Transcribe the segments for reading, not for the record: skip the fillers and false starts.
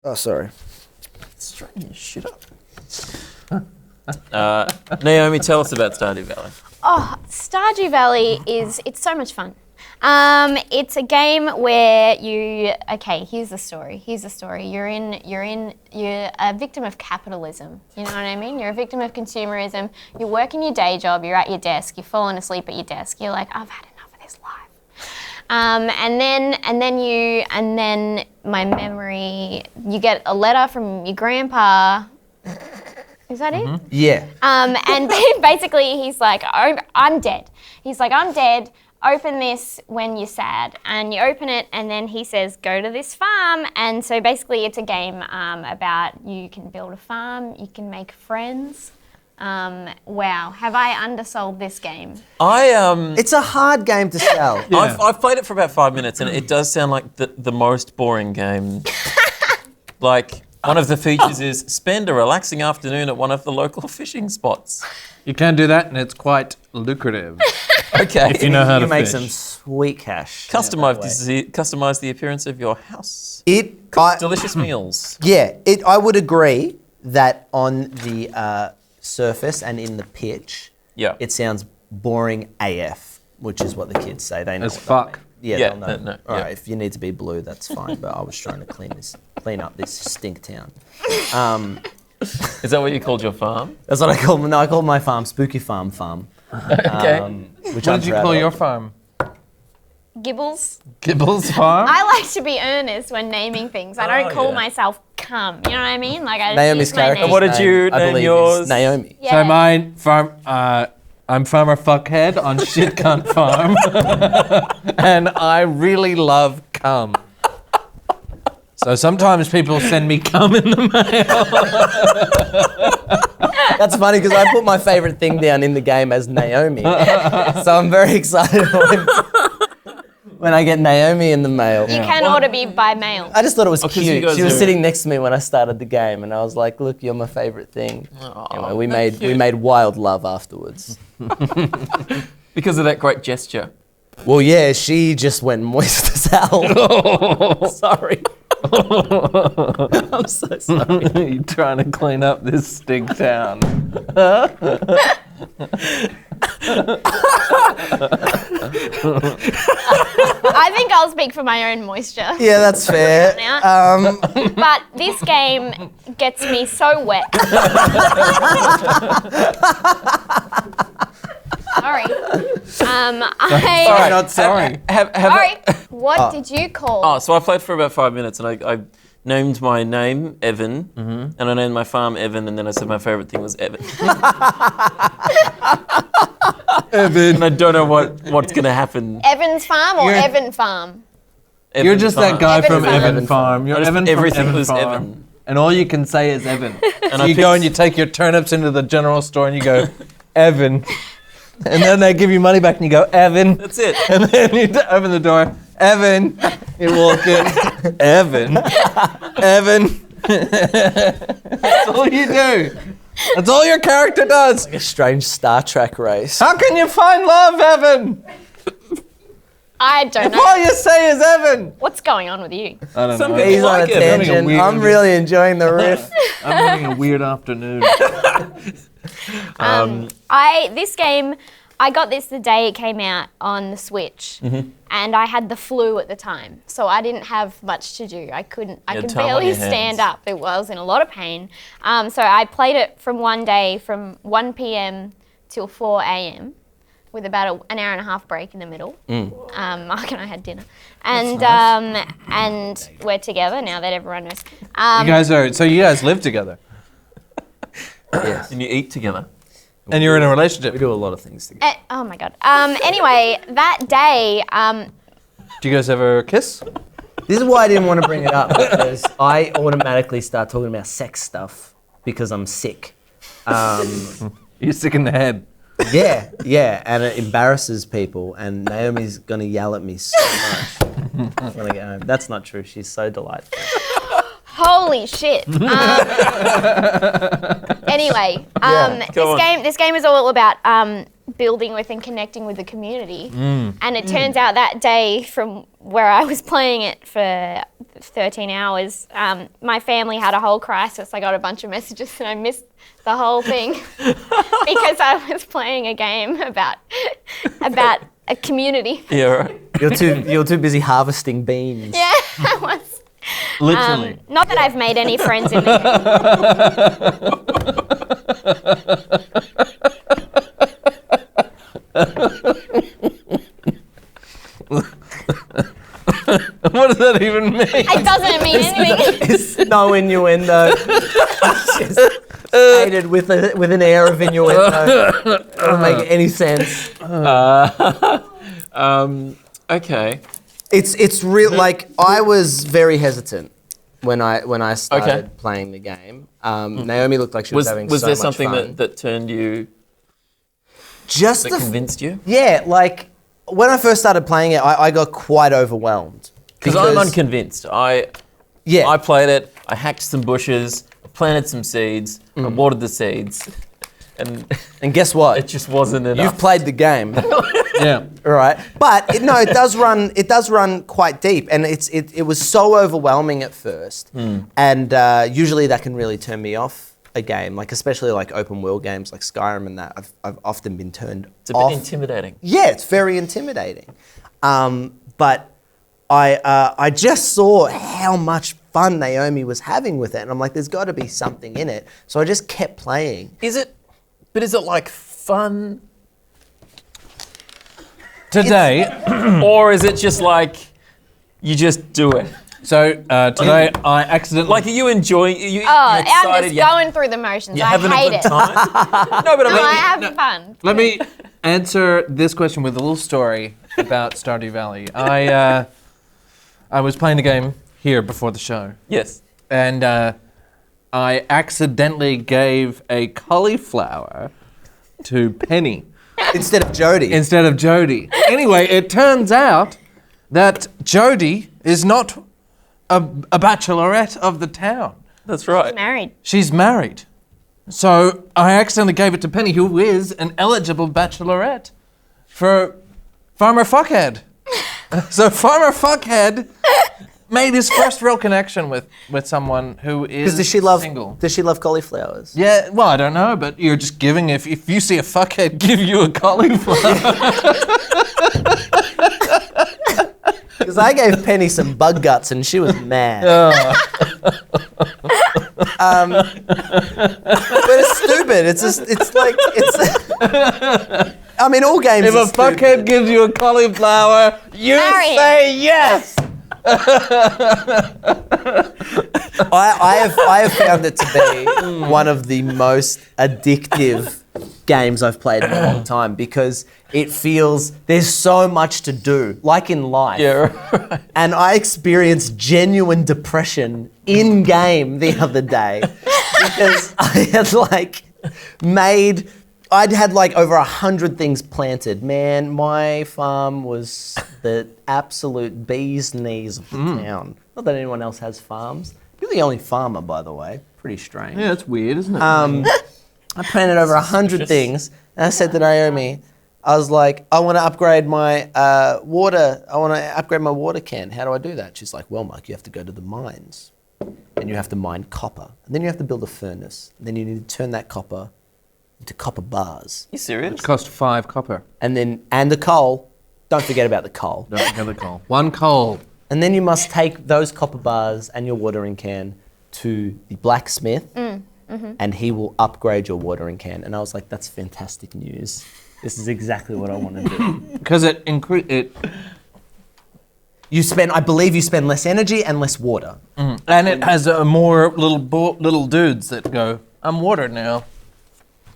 Oh, sorry. Straighten your shit up. Naomi, tell us about Stardew Valley. Oh, Stardew Valley it's so much fun. It's a game where here's the story. You're a victim of capitalism. You know what I mean? You're a victim of consumerism. You're working your day job, you're at your desk, you're falling asleep at your desk, you're like, I've had enough of this life. And then my memory, you get a letter from your grandpa. Is that it? Yeah. And basically he's like, I'm dead. He's like, I'm dead. Open this when you're sad. And you open it and then he says, go to this farm. And so basically it's a game about you can build a farm, you can make friends. Wow, have I undersold this game? It's a hard game to sell. Yeah. I've played it for about 5 minutes and it does sound like the most boring game. Like, one of the features is spend a relaxing afternoon at one of the local fishing spots. You can do that and it's quite lucrative. Okay. If you know how to make fish. some sweet cash. Customize the appearance of your house. Delicious meals. Yeah, I would agree that on the surface and in the pitch, it sounds boring AF, which is what the kids say. They know. As fuck. Yeah, Yeah, they'll know. no, All yeah. right, if you need to be blue, that's fine. But I was trying to clean up this stink town. Is that what you called your farm? That's what I call. No, I call my farm Spooky Farm. Okay. Which What did you call your farm? Gibbles. Gibbles Farm? I like to be earnest when naming things. I don't call myself Cum. You know what I mean? Like I Naomi's use my character. name. What did you I name believe yours? is Naomi. Yeah. So mine, I'm Farmer Fuckhead on Shit Cunt Farm. And I really love cum. So sometimes people send me cum in the mail. That's funny because I put my favorite thing down in the game as Naomi. So I'm very excited when I get Naomi in the mail. You can order me by mail. I just thought it was 'cause you cute. guys She was are- sitting next to me when I started the game, and I was like, "Look, you're my favorite thing." Anyway, we cute. made wild love afterwards. Because of that great gesture. Well, yeah, she just went moist as hell. Sorry. I'm so sorry. You're trying to clean up this stink town. I think I'll speak for my own moisture. Yeah, that's fair. But this game gets me so wet. Sorry. Sorry, not sorry. Sorry. What did you call? Oh, so I played for about 5 minutes and I named my name Evan, and I named my farm Evan, and then I said my favourite thing was Evan. Evan. And I don't know what's going to happen. Evans Farm or You're- Evan Farm? Evan You're just farm. that guy Evan from Farm. Evan Farm. You're I just- Evan from everything Evan was Farm. Evan. And all you can say is Evan. And So I you picked- go and you take your turnips into the general store and you go, Evan. And then they give you money back and you go, Evan. That's it. And then you open the door, Evan. You walk in, Evan. Evan. That's all you do. That's all your character does. A strange Star Trek race. How can you find love, Evan? I don't If know. all you say is Evan. What's going on with you? I don't Some know. people He's on a like it. Having a tangent. weird- I'm really enjoying the riff. I'm having a weird afternoon. This game, I got this the day it came out on the Switch, and I had the flu at the time, so I didn't have much to do. I could had time on barely your stand hands. up. I was in a lot of pain. So I played it from one day from 1 p.m. till 4 a.m. with about an hour and a half break in the middle. Mark and I had dinner, and we're together now that everyone knows. You guys live together Yes. And you eat together. and you're in a relationship. We do a lot of things together. Oh my god. Anyway, that day, Do you guys ever kiss? This is why I didn't want to bring it up, because I automatically start talking about sex stuff because I'm sick. You're sick in the head. Yeah, and it embarrasses people, and Naomi's gonna yell at me so much when I get home. That's not true. She's so delightful. holy shit. Anyway, Go on. this game is all about building with and connecting with the community. And it turns out that day, from where I was playing it for 13 hours, my family had a whole crisis. I got a bunch of messages and I missed the whole thing because I was playing a game about a community. Yeah, right. You're too busy harvesting beans. Yeah, I was. Literally. Not that I've made any friends in the What does that even mean? It doesn't mean anything. It's no innuendo. It's just stated with an air of innuendo. It doesn't make any sense. Okay. It's real. Like, I was very hesitant when I started playing the game. Naomi looked like she was having so much fun. Was there something that turned you? Just that convinced you? Yeah, like when I first started playing it, I got quite overwhelmed. Because I'm unconvinced. I played it. I hacked some bushes. I planted some seeds. I watered the seeds, and guess what? it just wasn't enough. You've played the game. Yeah. All right, but it does run. It does run quite deep, and it was so overwhelming at first, and usually that can really turn me off a game, like especially like open world games like Skyrim and that. I've often been turned off. It's a bit intimidating. Yeah, it's very intimidating, but I just saw how much fun Naomi was having with it, and I'm like, there's got to be something in it. So I just kept playing. Is it like fun? Today, Or is it just like you just do it? so today I accidentally. Like, are you enjoying? You're I'm excited? just going through the motions. You're I having hate a good it. time? No, but I No, mean, I have fun. Let me answer this question with a little story about Stardew Valley. I was playing a game here before the show, yes. and I accidentally gave a cauliflower to Penny Instead of Jody. instead of Jody. Anyway, it turns out that Jody is not a bachelorette of the town. That's right. Married. She's married. So I accidentally gave it to Penny, who is an eligible bachelorette for Farmer Fuckhead. So Farmer Fuckhead made his first real connection with someone who is single. Does she love cauliflowers? Yeah, well, I don't know, but you're just giving, if you see a fuckhead give you a cauliflower. Because I gave Penny some bug guts and she was mad. But it's stupid. I mean, all games If are a stupid. fuckhead gives you a cauliflower, you Marry him. say yes. I have found it to be one of the most addictive games I've played in a long time because it feels there's so much to do, like in life. Yeah, right. And I experienced genuine depression in game the other day because I'd had like over 100 things planted. Man, my farm was the absolute bee's knees of the town. Not that anyone else has farms. You're the only farmer, by the way. Pretty strange. Yeah, it's weird, isn't it? I planted over 100 things, and I said to Naomi, I was like, I want to upgrade my water. I want to upgrade my water can. How do I do that? She's like, well, Mike, you have to go to the mines, and you have to mine copper, and then you have to build a furnace, and then you need to turn that copper into copper bars, You serious? It cost 5 copper. and the coal. Don't forget about the coal. Don't forget the coal. 1 coal. And then you must take those copper bars and your watering can to the blacksmith, and he will upgrade your watering can. And I was like, that's fantastic news. This is exactly what I want to do. Because it I believe you spend less energy and less water. and it has more little dudes that go, I'm watered now.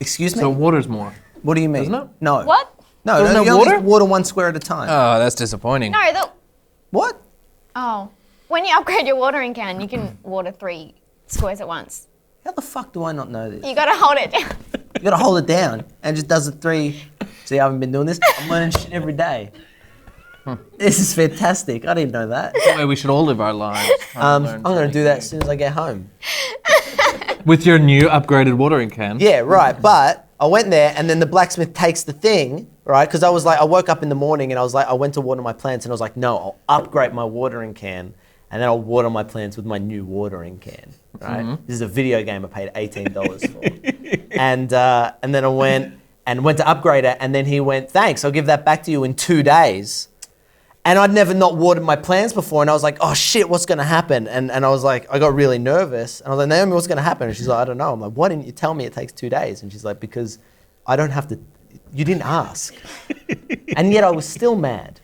Excuse me? So water's more. What do you mean? Isn't it? No. What? No, There's no you only water? water 1 square at a time. Oh, that's disappointing. No, What? when you upgrade your watering can, you can water 3 squares at once. How the fuck do I not know this? You gotta hold it down. You gotta hold it down and just does it 3. See, I haven't been doing this. I'm learning shit every day. This is fantastic. I didn't know that. That's the way we should all live our lives. I'm gonna do that as soon as I get home. With your new upgraded watering can. Yeah, right. But I went there, and then the blacksmith takes the thing, right? Because I was like, I woke up in the morning, and I was like, I went to water my plants, and I was like, no, I'll upgrade my watering can, and then I'll water my plants with my new watering can, right? This is a video game I paid $18 for. And then I went to upgrade it, and then he went, thanks, I'll give that back to you in 2 days. And I'd never not watered my plants before, and I was like, oh shit, what's gonna happen? And I was like, I got really nervous, and I was like, Naomi, what's gonna happen? And she's like, I don't know. I'm like, why didn't you tell me it takes 2 days? And she's like, because I don't have to, you didn't ask. And yet I was still mad.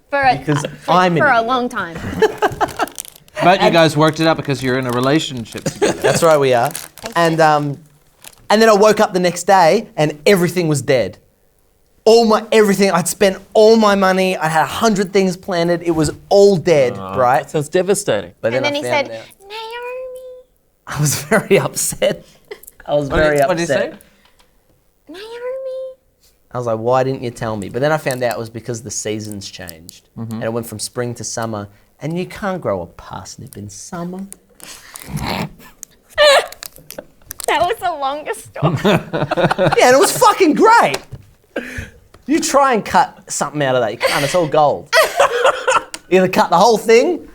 For a long time. But you guys worked it out because you're in a relationship together. That's right, we are. And then I woke up the next day, and everything was dead. Everything, I'd spent all my money, I had 100 things planted, it was all dead, right? That sounds devastating. But And then I he found said, out. Naomi. I was very upset. What did he say? Naomi. I was like, why didn't you tell me? But then I found out it was because the seasons changed. And it went from spring to summer, and you can't grow a parsnip in summer. That was the longest story. Yeah, and it was fucking great. You try and cut something out of that, you can't, it's all gold. You either cut the whole thing,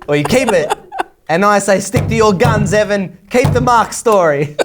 or you keep it. And I say, stick to your guns, Evan. Keep the Mark story.